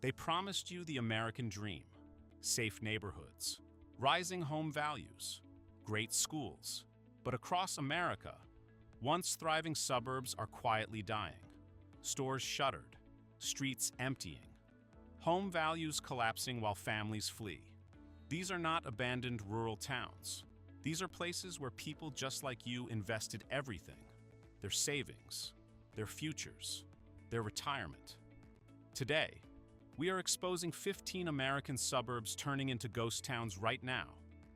They promised you the American dream: safe neighborhoods, rising home values, great schools. But across America, once thriving suburbs are quietly dying. Stores shuttered, streets emptying, home values collapsing while families flee. These are not abandoned rural towns. These are places where people just like you invested everything: their savings, their futures, their retirement. Today, we are exposing 15 American suburbs turning into ghost towns right now,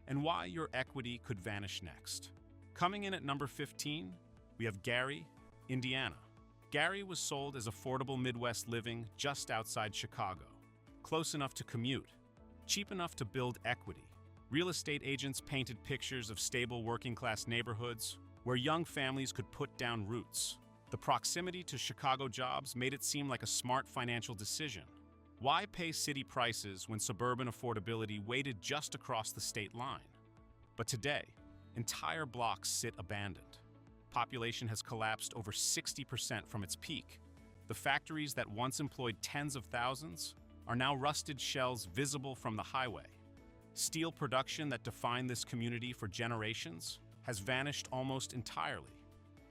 and why your equity could vanish next. Coming in at number 15, we have Gary, Indiana. Gary was sold as affordable Midwest living just outside Chicago, close enough to commute, cheap enough to build equity. Real estate agents painted pictures of stable working-class neighborhoods where young families could put down roots. The proximity to Chicago jobs made it seem like a smart financial decision. Why pay city prices when suburban affordability waited just across the state line? But today, entire blocks sit abandoned. Population has collapsed over 60% from its peak. The factories that once employed tens of thousands are now rusted shells visible from the highway. Steel production that defined this community for generations has vanished almost entirely.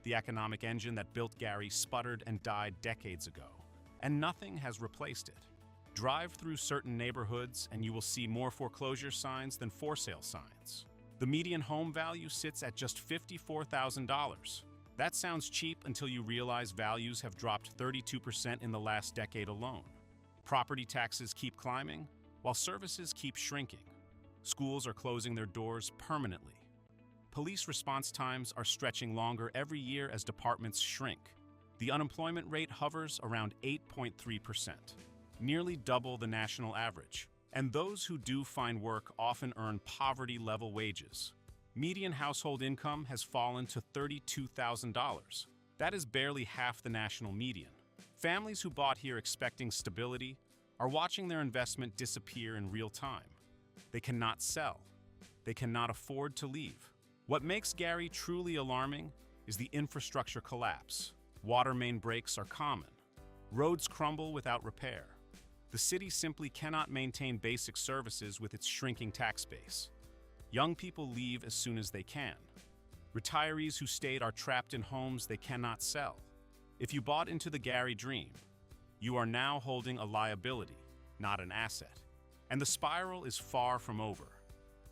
The economic engine that built Gary sputtered and died decades ago, and nothing has replaced it. Drive through certain neighborhoods and you will see more foreclosure signs than for sale signs. The median home value sits at just $54,000. That sounds cheap until you realize values have dropped 32% in the last decade alone. Property taxes keep climbing, while services keep shrinking. Schools are closing their doors permanently. Police response times are stretching longer every year as departments shrink. The unemployment rate hovers around 8.3%, nearly double the national average. And those who do find work often earn poverty-level wages. Median household income has fallen to $32,000. That is barely half the national median. Families who bought here expecting stability are watching their investment disappear in real time. They cannot sell. They cannot afford to leave. What makes Gary truly alarming is the infrastructure collapse. Water main breaks are common. Roads crumble without repair. The city simply cannot maintain basic services with its shrinking tax base. Young people leave as soon as they can. Retirees who stayed are trapped in homes they cannot sell. If you bought into the Gary dream, you are now holding a liability, not an asset. And the spiral is far from over.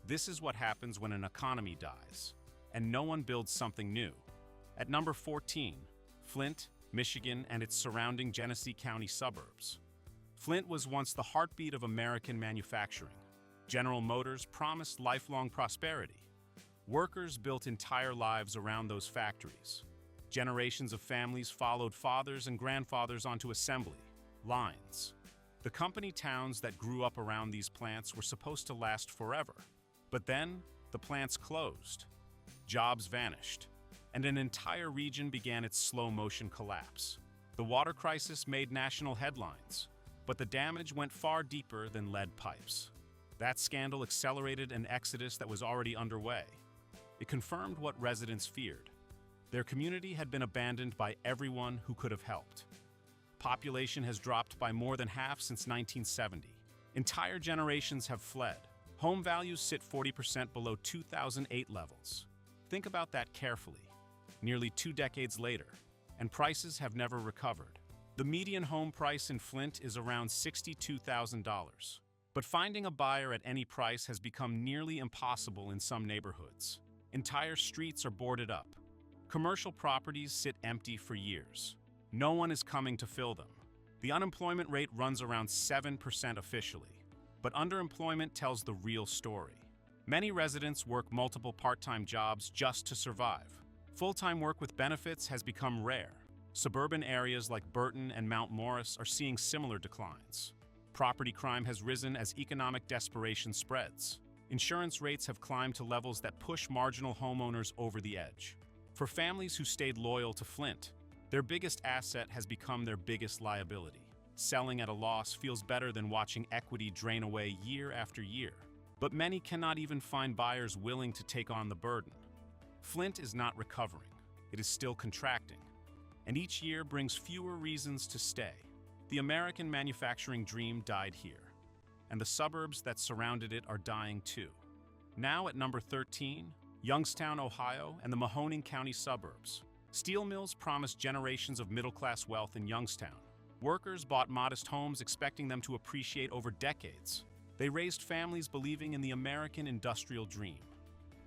This is what happens when an economy dies, and no one builds something new. At number 14, Flint, Michigan, and its surrounding Genesee County suburbs. Flint was once the heartbeat of American manufacturing. General Motors promised lifelong prosperity. Workers built entire lives around those factories. Generations of families followed fathers and grandfathers onto assembly lines. The company towns that grew up around these plants were supposed to last forever. But then, the plants closed. Jobs vanished, and an entire region began its slow-motion collapse. The water crisis made national headlines, but the damage went far deeper than lead pipes. That scandal accelerated an exodus that was already underway. It confirmed what residents feared. Their community had been abandoned by everyone who could have helped. Population has dropped by more than half since 1970. Entire generations have fled. Home values sit 40% below 2008 levels. Think about that carefully. Nearly 2 decades later, and prices have never recovered. The median home price in Flint is around $62,000. But finding a buyer at any price has become nearly impossible in some neighborhoods. Entire streets are boarded up. Commercial properties sit empty for years. No one is coming to fill them. The unemployment rate runs around 7% officially, but underemployment tells the real story. Many residents work multiple part-time jobs just to survive. Full-time work with benefits has become rare. Suburban areas like Burton and Mount Morris are seeing similar declines. Property crime has risen as economic desperation spreads. Insurance rates have climbed to levels that push marginal homeowners over the edge. For families who stayed loyal to Flint, their biggest asset has become their biggest liability. Selling at a loss feels better than watching equity drain away year after year. But many cannot even find buyers willing to take on the burden. Flint is not recovering. It is still contracting. And each year brings fewer reasons to stay. The American manufacturing dream died here, and the suburbs that surrounded it are dying too. Now at number 13, Youngstown, Ohio, and the Mahoning County suburbs. Steel mills promised generations of middle-class wealth in Youngstown. Workers bought modest homes expecting them to appreciate over decades. They raised families believing in the American industrial dream.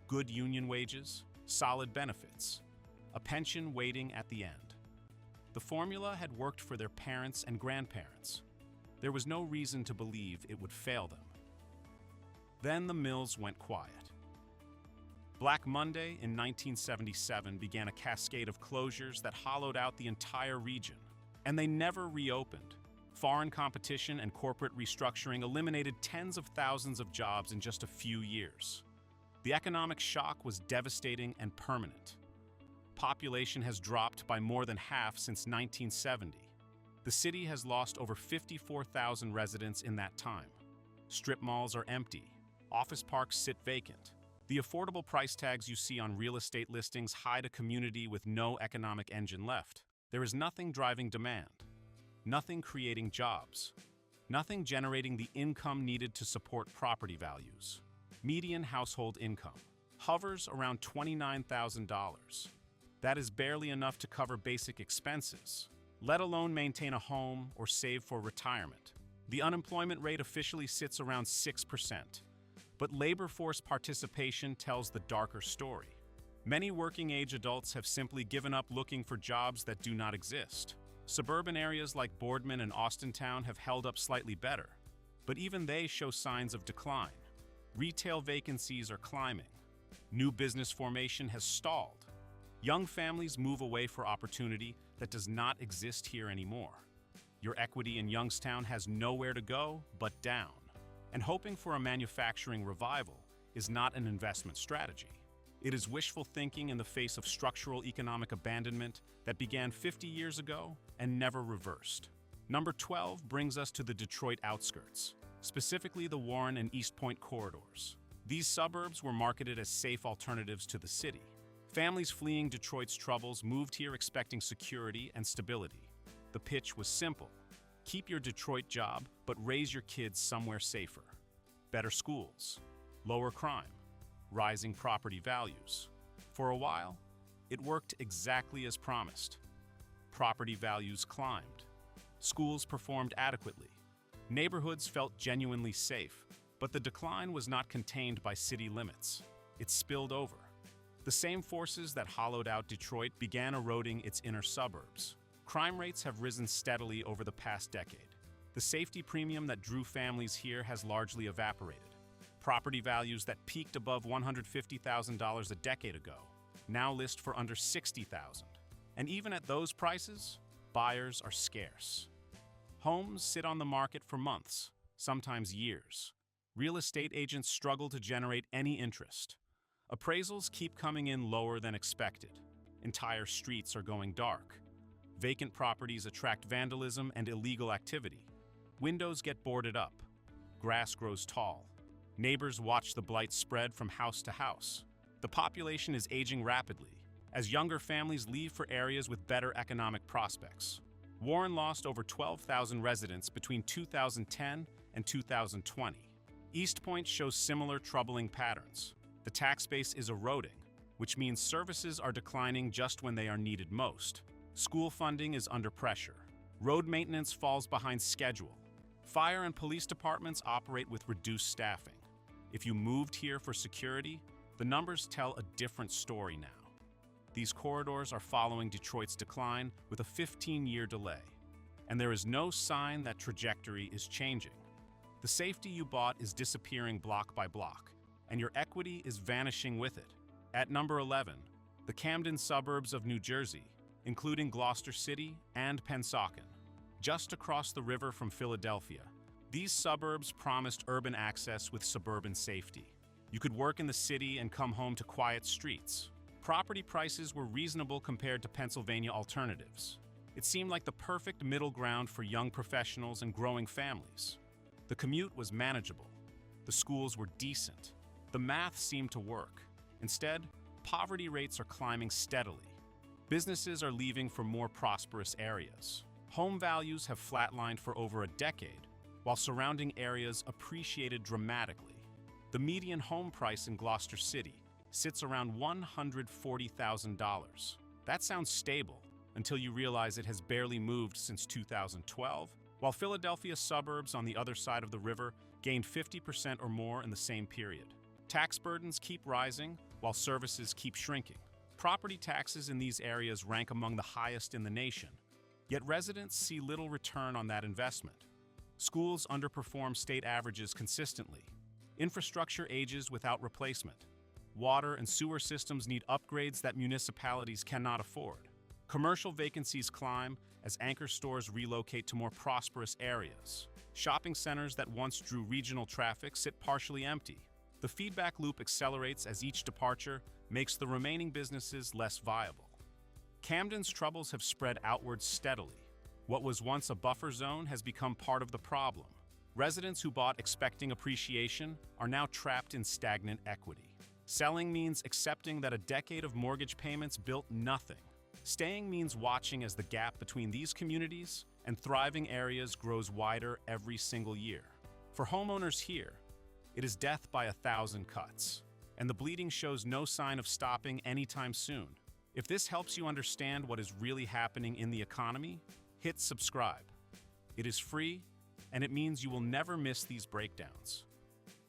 Good union wages, solid benefits, a pension waiting at the end. The formula had worked for their parents and grandparents. There was no reason to believe it would fail them. Then the mills went quiet. Black Monday in 1977 began a cascade of closures that hollowed out the entire region, and they never reopened. Foreign competition and corporate restructuring eliminated tens of thousands of jobs in just a few years. The economic shock was devastating and permanent. Population has dropped by more than half since 1970. The city has lost over 54,000 residents in that time. Strip malls are empty. Office parks sit vacant. The affordable price tags you see on real estate listings hide a community with no economic engine left. There is nothing driving demand, nothing creating jobs, nothing generating the income needed to support property values. Median household income hovers around $29,000. That is barely enough to cover basic expenses, let alone maintain a home or save for retirement. The unemployment rate officially sits around 6%, but labor force participation tells the darker story. Many working-age adults have simply given up looking for jobs that do not exist. Suburban areas like Boardman and Austintown have held up slightly better, but even they show signs of decline. Retail vacancies are climbing. New business formation has stalled. Young families move away for opportunity that does not exist here anymore. Your equity in Youngstown has nowhere to go but down. And hoping for a manufacturing revival is not an investment strategy. It is wishful thinking in the face of structural economic abandonment that began 50 years ago and never reversed. Number 12 brings us to the Detroit outskirts, specifically the Warren and East Point corridors. These suburbs were marketed as safe alternatives to the city. Families fleeing Detroit's troubles moved here expecting security and stability. The pitch was simple. Keep your Detroit job, but raise your kids somewhere safer. Better schools, lower crime, rising property values. For a while, it worked exactly as promised. Property values climbed. Schools performed adequately. Neighborhoods felt genuinely safe, but the decline was not contained by city limits. It spilled over. The same forces that hollowed out Detroit began eroding its inner suburbs. Crime rates have risen steadily over the past decade. The safety premium that drew families here has largely evaporated. Property values that peaked above $150,000 a decade ago now list for under $60,000. And even at those prices, buyers are scarce. Homes sit on the market for months, sometimes years. Real estate agents struggle to generate any interest. Appraisals keep coming in lower than expected. Entire streets are going dark. Vacant properties attract vandalism and illegal activity. Windows get boarded up. Grass grows tall. Neighbors watch the blight spread from house to house. The population is aging rapidly as younger families leave for areas with better economic prospects. Warren lost over 12,000 residents between 2010 and 2020. East Point shows similar troubling patterns. The tax base is eroding, which means services are declining just when they are needed most. School funding is under pressure. Road maintenance falls behind schedule. Fire and police departments operate with reduced staffing. If you moved here for security, the numbers tell a different story now. These corridors are following Detroit's decline with a 15-year delay, and there is no sign that trajectory is changing. The safety you bought is disappearing block by block, and your equity is vanishing with it. At number 11, the Camden suburbs of New Jersey, including Gloucester City and Pennsauken. Just across the river from Philadelphia, these suburbs promised urban access with suburban safety. You could work in the city and come home to quiet streets. Property prices were reasonable compared to Pennsylvania alternatives. It seemed like the perfect middle ground for young professionals and growing families. The commute was manageable. The schools were decent. The math seemed to work. Instead, poverty rates are climbing steadily. Businesses are leaving for more prosperous areas. Home values have flatlined for over a decade, while surrounding areas appreciated dramatically. The median home price in Gloucester City sits around $140,000. That sounds stable until you realize it has barely moved since 2012, while Philadelphia suburbs on the other side of the river gained 50% or more in the same period. Tax burdens keep rising, while services keep shrinking. Property taxes in these areas rank among the highest in the nation, yet residents see little return on that investment. Schools underperform state averages consistently. Infrastructure ages without replacement. Water and sewer systems need upgrades that municipalities cannot afford. Commercial vacancies climb as anchor stores relocate to more prosperous areas. Shopping centers that once drew regional traffic sit partially empty. The feedback loop accelerates as each departure makes the remaining businesses less viable. Camden's troubles have spread outward steadily. What was once a buffer zone has become part of the problem. Residents who bought expecting appreciation are now trapped in stagnant equity. Selling means accepting that a decade of mortgage payments built nothing. Staying means watching as the gap between these communities and thriving areas grows wider every single year. For homeowners here, it is death by 1,000 cuts, and the bleeding shows no sign of stopping anytime soon. If this helps you understand what is really happening in the economy, hit subscribe. It is free, and it means you will never miss these breakdowns.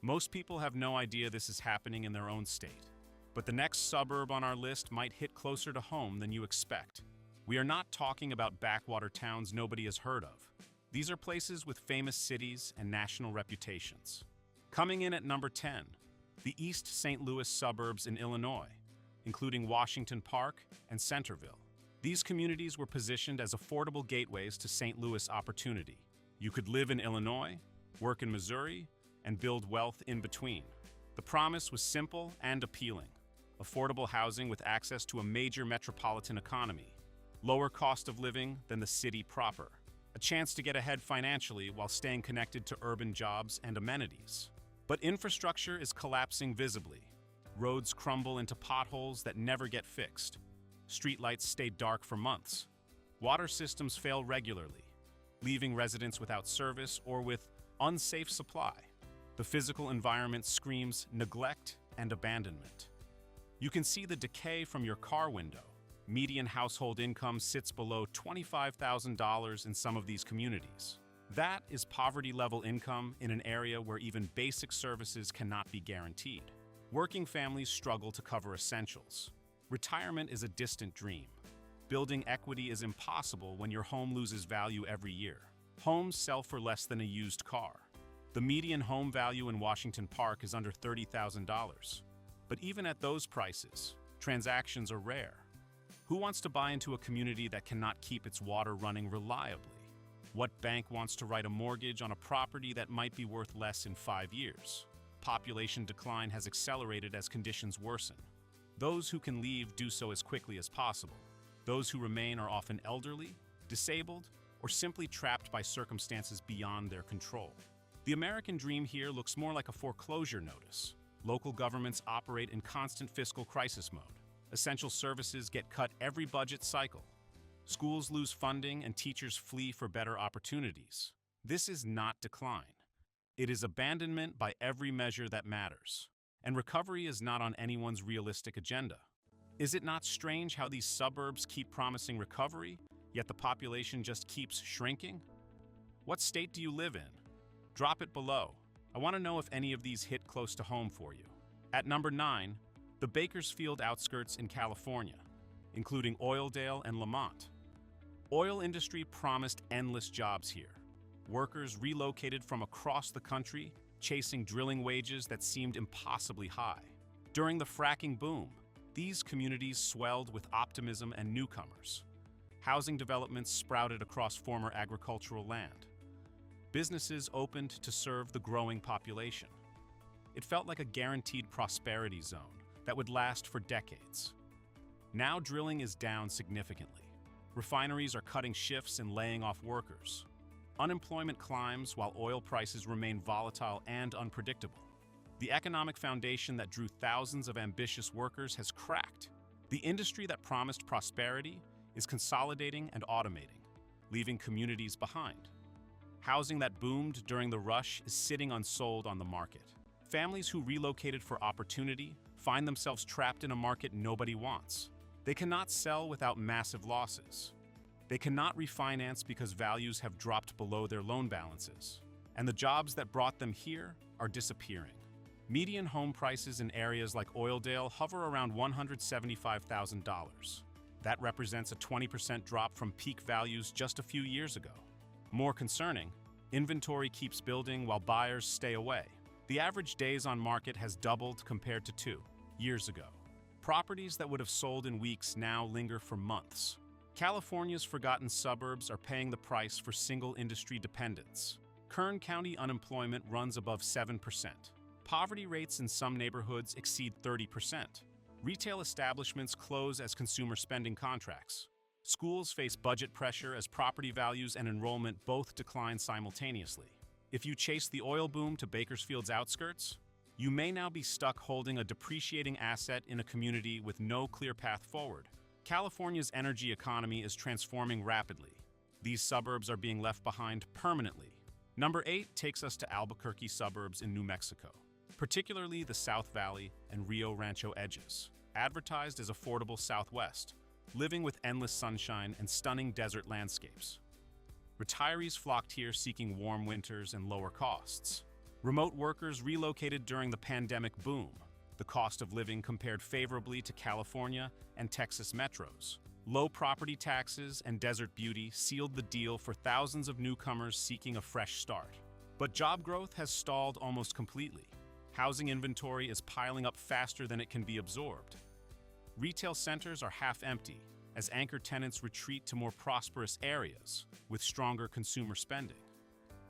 Most people have no idea this is happening in their own state, but the next suburb on our list might hit closer to home than you expect. We are not talking about backwater towns nobody has heard of. These are places with famous cities and national reputations. Coming in at number 10, the East St. Louis suburbs in Illinois, including Washington Park and Centerville. These communities were positioned as affordable gateways to St. Louis opportunity. You could live in Illinois, work in Missouri, and build wealth in between. The promise was simple and appealing. Affordable housing with access to a major metropolitan economy. Lower cost of living than the city proper. A chance to get ahead financially while staying connected to urban jobs and amenities. But infrastructure is collapsing visibly. Roads crumble into potholes that never get fixed. Streetlights stay dark for months. Water systems fail regularly, leaving residents without service or with unsafe supply. The physical environment screams neglect and abandonment. You can see the decay from your car window. Median household income sits below $25,000 in some of these communities. That is poverty-level income in an area where even basic services cannot be guaranteed. Working families struggle to cover essentials. Retirement is a distant dream. Building equity is impossible when your home loses value every year. Homes sell for less than a used car. The median home value in Washington Park is under $30,000. But even at those prices, transactions are rare. Who wants to buy into a community that cannot keep its water running reliably? What bank wants to write a mortgage on a property that might be worth less in 5 years? Population decline has accelerated as conditions worsen. Those who can leave do so as quickly as possible. Those who remain are often elderly, disabled, or simply trapped by circumstances beyond their control. The American dream here looks more like a foreclosure notice. Local governments operate in constant fiscal crisis mode. Essential services get cut every budget cycle. Schools lose funding and teachers flee for better opportunities. This is not decline. It is abandonment by every measure that matters. And recovery is not on anyone's realistic agenda. Is it not strange how these suburbs keep promising recovery, yet the population just keeps shrinking? What state do you live in? Drop it below. I want to know if any of these hit close to home for you. At number 9, the Bakersfield outskirts in California, including Oildale and Lamont. Oil industry promised endless jobs here. Workers relocated from across the country, chasing drilling wages that seemed impossibly high. During the fracking boom, these communities swelled with optimism and newcomers. Housing developments sprouted across former agricultural land. Businesses opened to serve the growing population. It felt like a guaranteed prosperity zone that would last for decades. Now drilling is down significantly. Refineries are cutting shifts and laying off workers. Unemployment climbs while oil prices remain volatile and unpredictable. The economic foundation that drew thousands of ambitious workers has cracked. The industry that promised prosperity is consolidating and automating. leaving communities behind. Housing that boomed during the rush is sitting unsold on the market. Families who relocated for opportunity find themselves trapped in a market nobody wants. They cannot sell without massive losses. They cannot refinance because values have dropped below their loan balances. And the jobs that brought them here are disappearing. Median home prices in areas like Oildale hover around $175,000. That represents a 20% drop from peak values just a few years ago. More concerning, inventory keeps building while buyers stay away. The average days on market has doubled compared to 2 years ago. Properties that would have sold in weeks now linger for months. California's forgotten suburbs are paying the price for single industry dependence. Kern County unemployment runs above 7%. Poverty rates in some neighborhoods exceed 30%. Retail establishments close as consumer spending contracts. Schools face budget pressure as property values and enrollment both decline simultaneously. If you chase the oil boom to Bakersfield's outskirts, you may now be stuck holding a depreciating asset in a community with no clear path forward. California's energy economy is transforming rapidly. These suburbs are being left behind permanently. Number 8 takes us to Albuquerque suburbs in New Mexico, particularly the South Valley and Rio Rancho edges. Advertised as affordable Southwest, living with endless sunshine and stunning desert landscapes. Retirees flocked here seeking warm winters and lower costs. Remote workers relocated during the pandemic boom. The cost of living compared favorably to California and Texas metros. Low property taxes and desert beauty sealed the deal for thousands of newcomers seeking a fresh start. But job growth has stalled almost completely. Housing inventory is piling up faster than it can be absorbed. Retail centers are half empty as anchor tenants retreat to more prosperous areas with stronger consumer spending.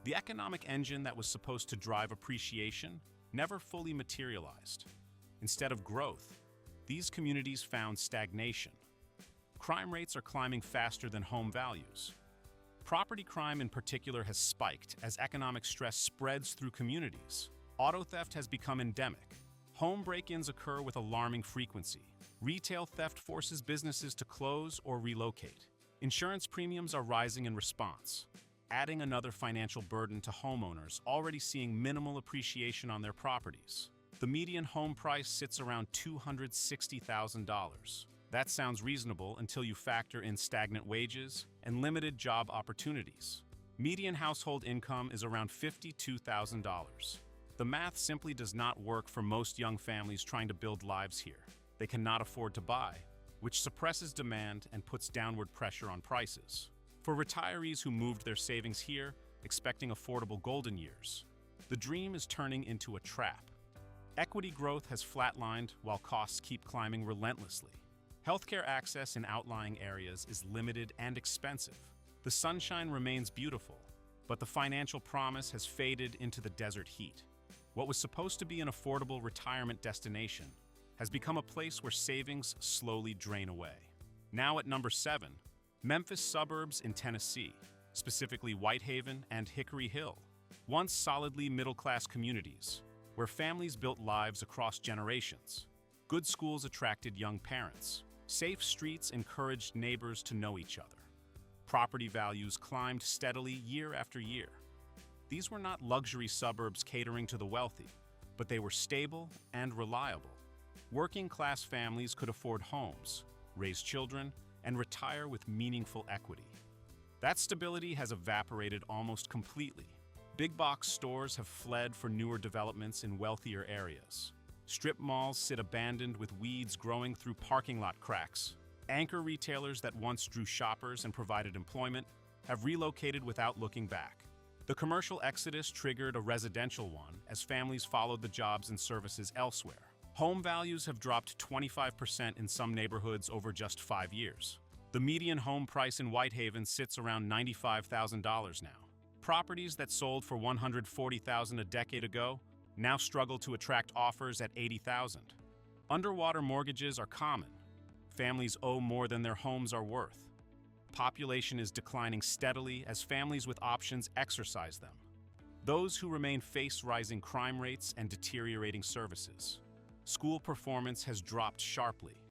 The economic engine that was supposed to drive appreciation never fully materialized. Instead of growth, these communities found stagnation. Crime rates are climbing faster than home values. Property crime in particular has spiked as economic stress spreads through communities. Auto theft has become endemic. Home break-ins occur with alarming frequency. Retail theft forces businesses to close or relocate. Insurance premiums are rising in response, adding another financial burden to homeowners already seeing minimal appreciation on their properties. The median home price sits around $260,000. That sounds reasonable until you factor in stagnant wages and limited job opportunities. Median household income is around $52,000. The math simply does not work for most young families trying to build lives here. They cannot afford to buy, which suppresses demand and puts downward pressure on prices. For retirees who moved their savings here, expecting affordable golden years, the dream is turning into a trap. Equity growth has flatlined while costs keep climbing relentlessly. Healthcare access in outlying areas is limited and expensive. The sunshine remains beautiful, but the financial promise has faded into the desert heat. What was supposed to be an affordable retirement destination has become a place where savings slowly drain away. Now at number 7, Memphis suburbs in Tennessee, specifically Whitehaven and Hickory Hill, once solidly middle-class communities where families built lives across generations. Good schools attracted young parents. Safe streets encouraged neighbors to know each other. Property values climbed steadily year after year. These were not luxury suburbs catering to the wealthy, but they were stable and reliable. Working-class families could afford homes, raise children, and retire with meaningful equity. That stability has evaporated almost completely. Big-box stores have fled for newer developments in wealthier areas. Strip malls sit abandoned with weeds growing through parking lot cracks. Anchor retailers that once drew shoppers and provided employment have relocated without looking back. The commercial exodus triggered a residential one as families followed the jobs and services elsewhere. Home values have dropped 25% in some neighborhoods over just 5 years. The median home price in Whitehaven sits around $95,000 now. Properties that sold for $140,000 a decade ago now struggle to attract offers at $80,000. Underwater mortgages are common. Families owe more than their homes are worth. Population is declining steadily as families with options exercise them. Those who remain face rising crime rates and deteriorating services. School performance has dropped sharply.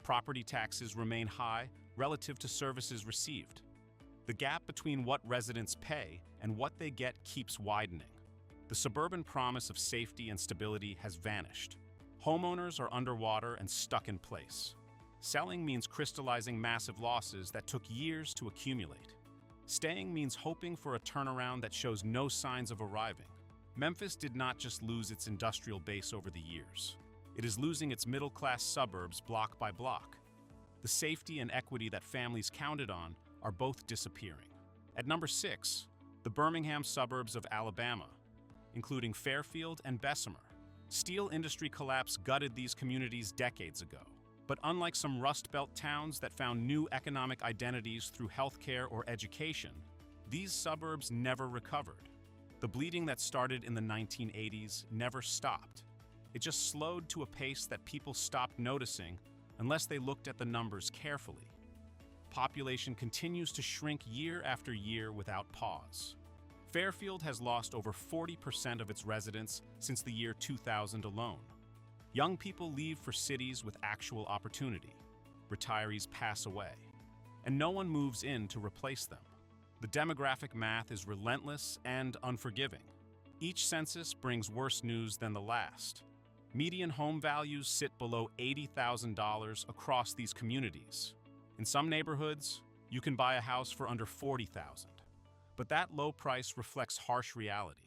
Property taxes remain high relative to services received. The gap between what residents pay and what they get keeps widening. The suburban promise of safety and stability has vanished. Homeowners are underwater and stuck in place. Selling means crystallizing massive losses that took years to accumulate. Staying means hoping for a turnaround that shows no signs of arriving. Memphis did not just lose its industrial base over the years. It is losing its middle-class suburbs block by block. The safety and equity that families counted on are both disappearing. At number 6, the Birmingham suburbs of Alabama, including Fairfield and Bessemer. Steel industry collapse gutted these communities decades ago. But unlike some Rust Belt towns that found new economic identities through healthcare or education, these suburbs never recovered. The bleeding that started in the 1980s never stopped. It just slowed to a pace that people stopped noticing unless they looked at the numbers carefully. Population continues to shrink year after year without pause. Fairfield has lost over 40% of its residents since the year 2000 alone. Young people leave for cities with actual opportunity. Retirees pass away, and no one moves in to replace them. The demographic math is relentless and unforgiving. Each census brings worse news than the last. Median home values sit below $80,000 across these communities. In some neighborhoods, you can buy a house for under $40,000. But that low price reflects harsh reality.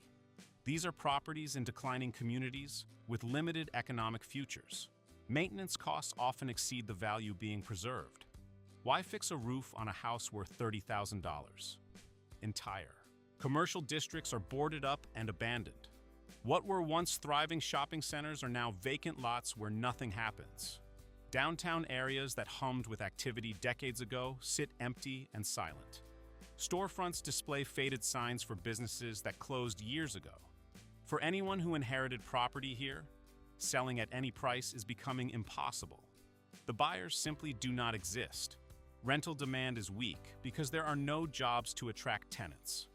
These are properties in declining communities with limited economic futures. Maintenance costs often exceed the value being preserved. Why fix a roof on a house worth $30,000? Entire. Commercial districts are boarded up and abandoned. What were once thriving shopping centers are now vacant lots where nothing happens. Downtown areas that hummed with activity decades ago sit empty and silent. Storefronts display faded signs for businesses that closed years ago. For anyone who inherited property here, selling at any price is becoming impossible. The buyers simply do not exist. Rental demand is weak because there are no jobs to attract tenants.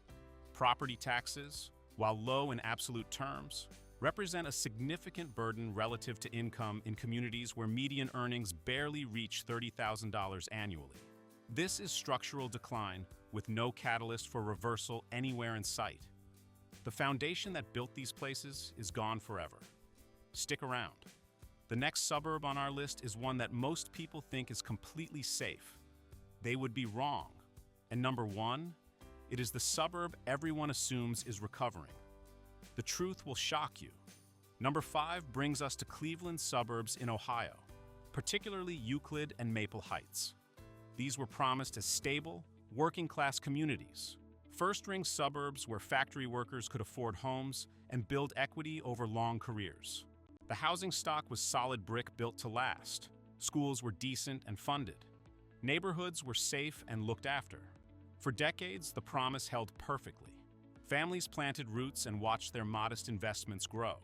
Property taxes, while low in absolute terms, represent a significant burden relative to income in communities where median earnings barely reach $30,000 annually. This is structural decline with no catalyst for reversal anywhere in sight. The foundation that built these places is gone forever. Stick around. The next suburb on our list is one that most people think is completely safe. They would be wrong. And number 1, it is the suburb everyone assumes is recovering. The truth will shock you. Number 5 brings us to Cleveland suburbs in Ohio, particularly Euclid and Maple Heights. These were promised as stable, working-class communities, first-ring suburbs where factory workers could afford homes and build equity over long careers. The housing stock was solid brick built to last. Schools were decent and funded. Neighborhoods were safe and looked after. For decades, the promise held perfectly. Families planted roots and watched their modest investments grow.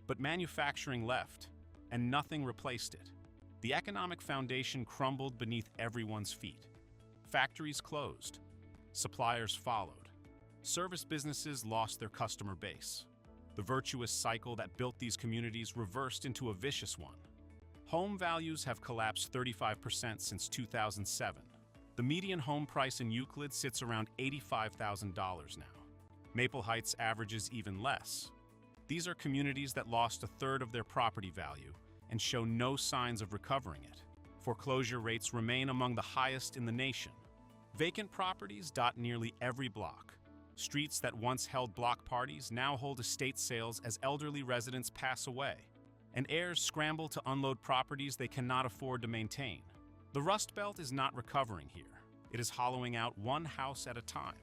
But manufacturing left, and nothing replaced it. The economic foundation crumbled beneath everyone's feet. Factories closed. Suppliers followed. Service businesses lost their customer base. The virtuous cycle that built these communities reversed into a vicious one. Home values have collapsed 35% since 2007. The median home price in Euclid sits around $85,000 now. Maple Heights averages even less. These are communities that lost a third of their property value and show no signs of recovering it. Foreclosure rates remain among the highest in the nation. Vacant properties dot nearly every block. Streets that once held block parties now hold estate sales as elderly residents pass away, and heirs scramble to unload properties they cannot afford to maintain. The Rust Belt is not recovering here. It is hollowing out one house at a time.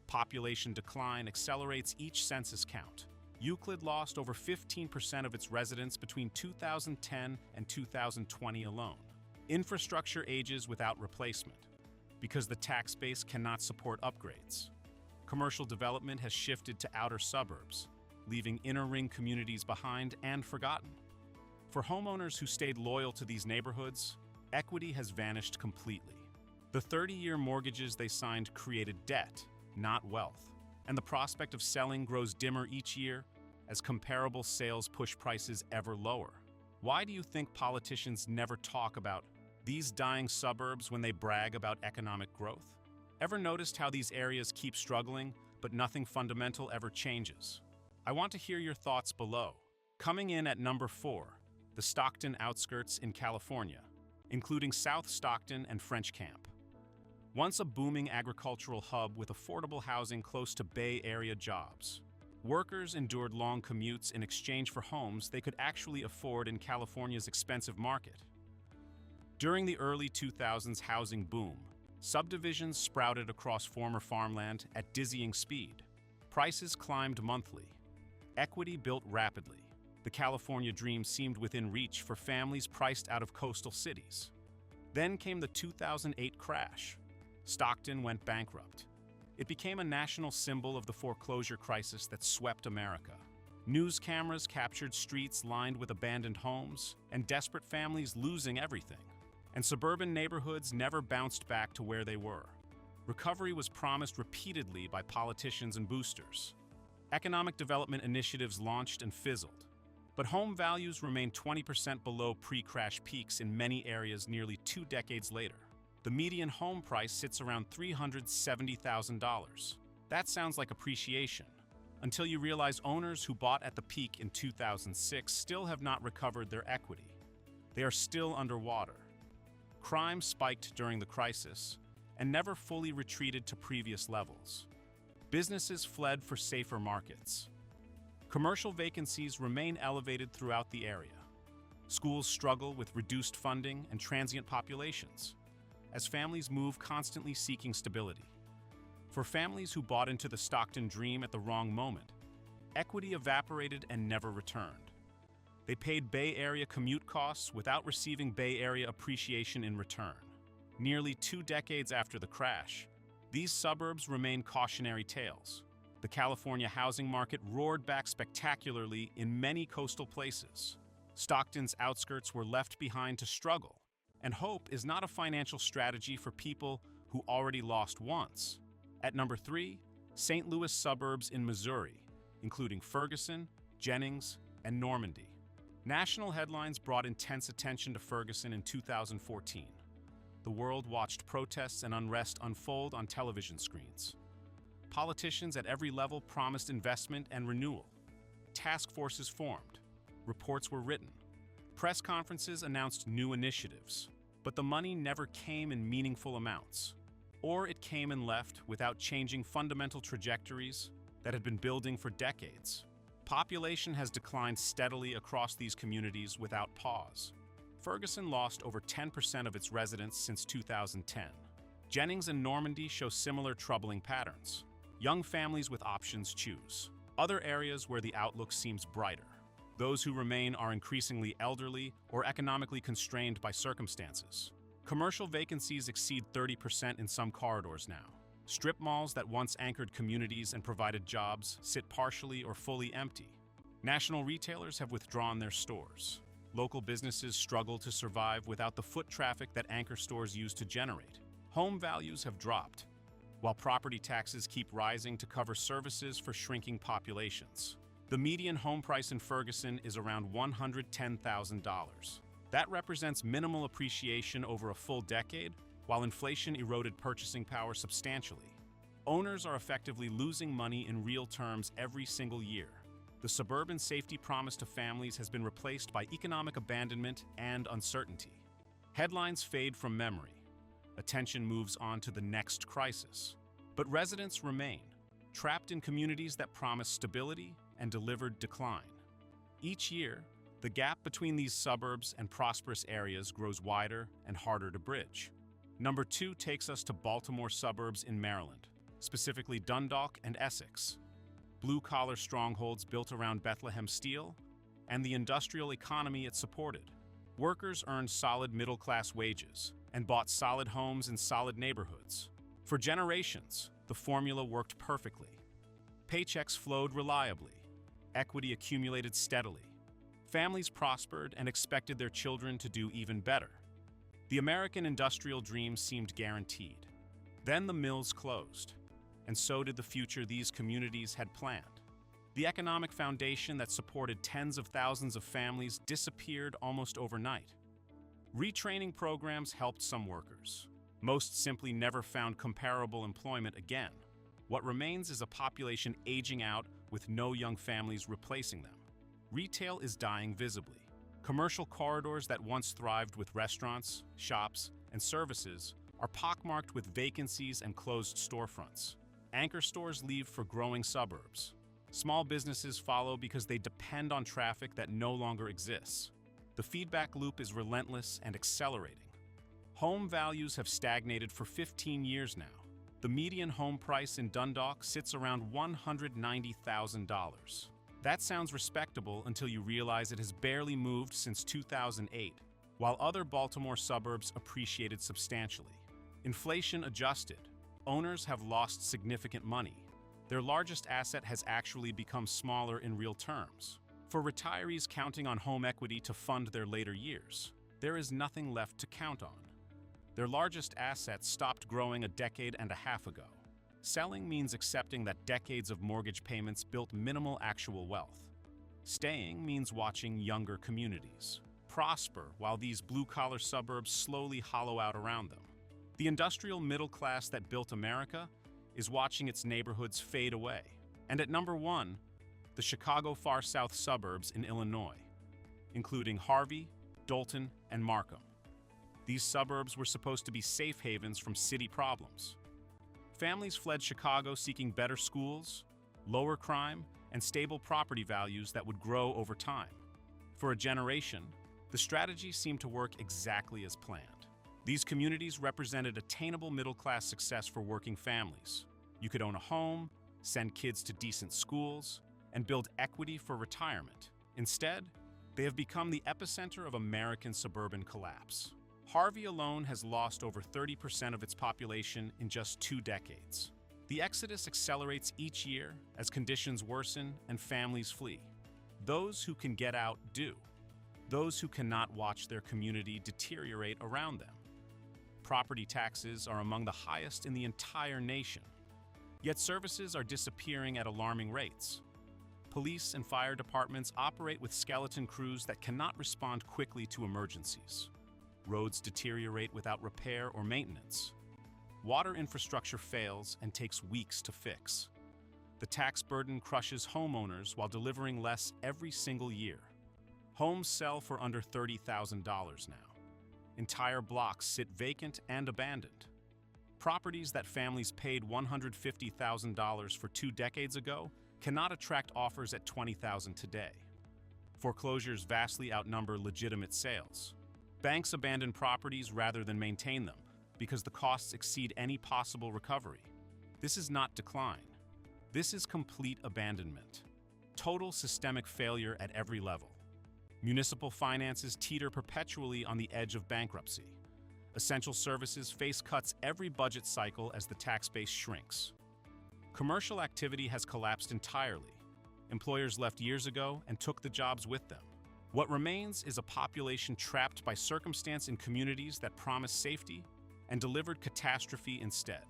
Population decline accelerates each census count. Euclid lost over 15% of its residents between 2010 and 2020 alone. Infrastructure ages without replacement because the tax base cannot support upgrades. Commercial development has shifted to outer suburbs, leaving inner-ring communities behind and forgotten. For homeowners who stayed loyal to these neighborhoods, equity has vanished completely. The 30-year mortgages they signed created debt, not wealth, and the prospect of selling grows dimmer each year as comparable sales push prices ever lower. Why do you think politicians never talk about these dying suburbs when they brag about economic growth? Ever noticed how these areas keep struggling, but nothing fundamental ever changes? I want to hear your thoughts below. Coming in at number 4, the Stockton outskirts in California, including South Stockton and French Camp. Once a booming agricultural hub with affordable housing close to Bay Area jobs, workers endured long commutes in exchange for homes they could actually afford in California's expensive market. During the early 2000s housing boom, subdivisions sprouted across former farmland at dizzying speed. Prices climbed monthly. Equity built rapidly. The California dream seemed within reach for families priced out of coastal cities. Then came the 2008 crash. Stockton went bankrupt. It became a national symbol of the foreclosure crisis that swept America. News cameras captured streets lined with abandoned homes and desperate families losing everything. And suburban neighborhoods never bounced back to where they were. Recovery was promised repeatedly by politicians and boosters. Economic development initiatives launched and fizzled. But home values remain 20% below pre-crash peaks in many areas nearly 2 decades later. The median home price sits around $370,000. That sounds like appreciation, until you realize owners who bought at the peak in 2006 still have not recovered their equity. They are still underwater. Crime spiked during the crisis and never fully retreated to previous levels. Businesses fled for safer markets. Commercial vacancies remain elevated throughout the area. Schools struggle with reduced funding and transient populations, as families move constantly seeking stability. For families who bought into the Stockton dream at the wrong moment, equity evaporated and never returned. They paid Bay Area commute costs without receiving Bay Area appreciation in return. Nearly 2 decades after the crash, these suburbs remain cautionary tales. The California housing market roared back spectacularly in many coastal places. Stockton's outskirts were left behind to struggle, and hope is not a financial strategy for people who already lost once. At number 3, St. Louis suburbs in Missouri, including Ferguson, Jennings, and Normandy. National headlines brought intense attention to Ferguson in 2014. The world watched protests and unrest unfold on television screens. Politicians at every level promised investment and renewal. Task forces formed. Reports were written. Press conferences announced new initiatives. But the money never came in meaningful amounts. Or it came and left without changing fundamental trajectories that had been building for decades. Population has declined steadily across these communities without pause. Ferguson lost over 10% of its residents since 2010. Jennings and Normandy show similar troubling patterns. Young families with options choose. Other areas where the outlook seems brighter. Those who remain are increasingly elderly or economically constrained by circumstances. Commercial vacancies exceed 30% in some corridors now. Strip malls that once anchored communities and provided jobs sit partially or fully empty. National retailers have withdrawn their stores. Local businesses struggle to survive without the foot traffic that anchor stores used to generate. Home values have dropped, while property taxes keep rising to cover services for shrinking populations. The median home price in Ferguson is around $110,000. That represents minimal appreciation over a full decade, while inflation eroded purchasing power substantially. Owners are effectively losing money in real terms every single year. The suburban safety promised to families has been replaced by economic abandonment and uncertainty. Headlines fade from memory. Attention moves on to the next crisis. But residents remain, trapped in communities that promise stability and delivered decline. Each year, the gap between these suburbs and prosperous areas grows wider and harder to bridge. Number 2 takes us to Baltimore suburbs in Maryland, specifically Dundalk and Essex. Blue-collar strongholds built around Bethlehem Steel and the industrial economy it supported. Workers earned solid middle-class wages and bought solid homes in solid neighborhoods. For generations, the formula worked perfectly. Paychecks flowed reliably. Equity accumulated steadily. Families prospered and expected their children to do even better. The American industrial dream seemed guaranteed. Then the mills closed, and so did the future these communities had planned. The economic foundation that supported tens of thousands of families disappeared almost overnight. Retraining programs helped some workers. Most simply never found comparable employment again. What remains is a population aging out with no young families replacing them. Retail is dying visibly. Commercial corridors that once thrived with restaurants, shops, and services are pockmarked with vacancies and closed storefronts. Anchor stores leave for growing suburbs. Small businesses follow because they depend on traffic that no longer exists. The feedback loop is relentless and accelerating. Home values have stagnated for 15 years now. The median home price in Dundalk sits around $190,000. That sounds respectable until you realize it has barely moved since 2008, while other Baltimore suburbs appreciated substantially. Inflation adjusted, owners have lost significant money. Their largest asset has actually become smaller in real terms. For retirees counting on home equity to fund their later years, there is nothing left to count on. Their largest asset stopped growing a decade and a half ago. Selling means accepting that decades of mortgage payments built minimal actual wealth. Staying means watching younger communities prosper while these blue-collar suburbs slowly hollow out around them. The industrial middle class that built America is watching its neighborhoods fade away. And at number one, the Chicago far south suburbs in Illinois, including Harvey, Dolton, and Markham. These suburbs were supposed to be safe havens from city problems. Families fled Chicago seeking better schools, lower crime, and stable property values that would grow over time. For a generation, the strategy seemed to work exactly as planned. These communities represented attainable middle-class success for working families. You could own a home, send kids to decent schools, and build equity for retirement. Instead, they have become the epicenter of American suburban collapse. Harvey alone has lost over 30% of its population in just 2 decades. The exodus accelerates each year as conditions worsen and families flee. Those who can get out do. Those who cannot watch their community deteriorate around them. Property taxes are among the highest in the entire nation. Yet services are disappearing at alarming rates. Police and fire departments operate with skeleton crews that cannot respond quickly to emergencies. Roads deteriorate without repair or maintenance. Water infrastructure fails and takes weeks to fix. The tax burden crushes homeowners while delivering less every single year. Homes sell for under $30,000 now. Entire blocks sit vacant and abandoned. Properties that families paid $150,000 for 2 decades ago cannot attract offers at $20,000 today. Foreclosures vastly outnumber legitimate sales. Banks abandon properties rather than maintain them because the costs exceed any possible recovery. This is not decline. This is complete abandonment. Total systemic failure at every level. Municipal finances teeter perpetually on the edge of bankruptcy. Essential services face cuts every budget cycle as the tax base shrinks. Commercial activity has collapsed entirely. Employers left years ago and took the jobs with them. What remains is a population trapped by circumstance in communities that promised safety and delivered catastrophe instead.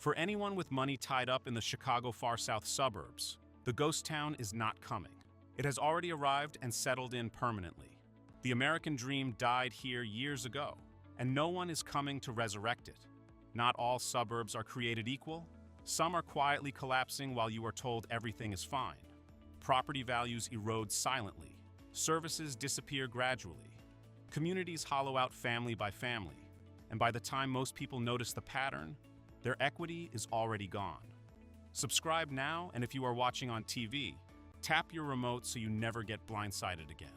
For anyone with money tied up in the Chicago far south suburbs, the ghost town is not coming. It has already arrived and settled in permanently. The American dream died here years ago, and no one is coming to resurrect it. Not all suburbs are created equal. Some are quietly collapsing while you are told everything is fine. Property values erode silently. Services disappear gradually. Communities hollow out family by family. And by the time most people notice the pattern, their equity is already gone. Subscribe now, and if you are watching on TV, tap your remote so you never get blindsided again.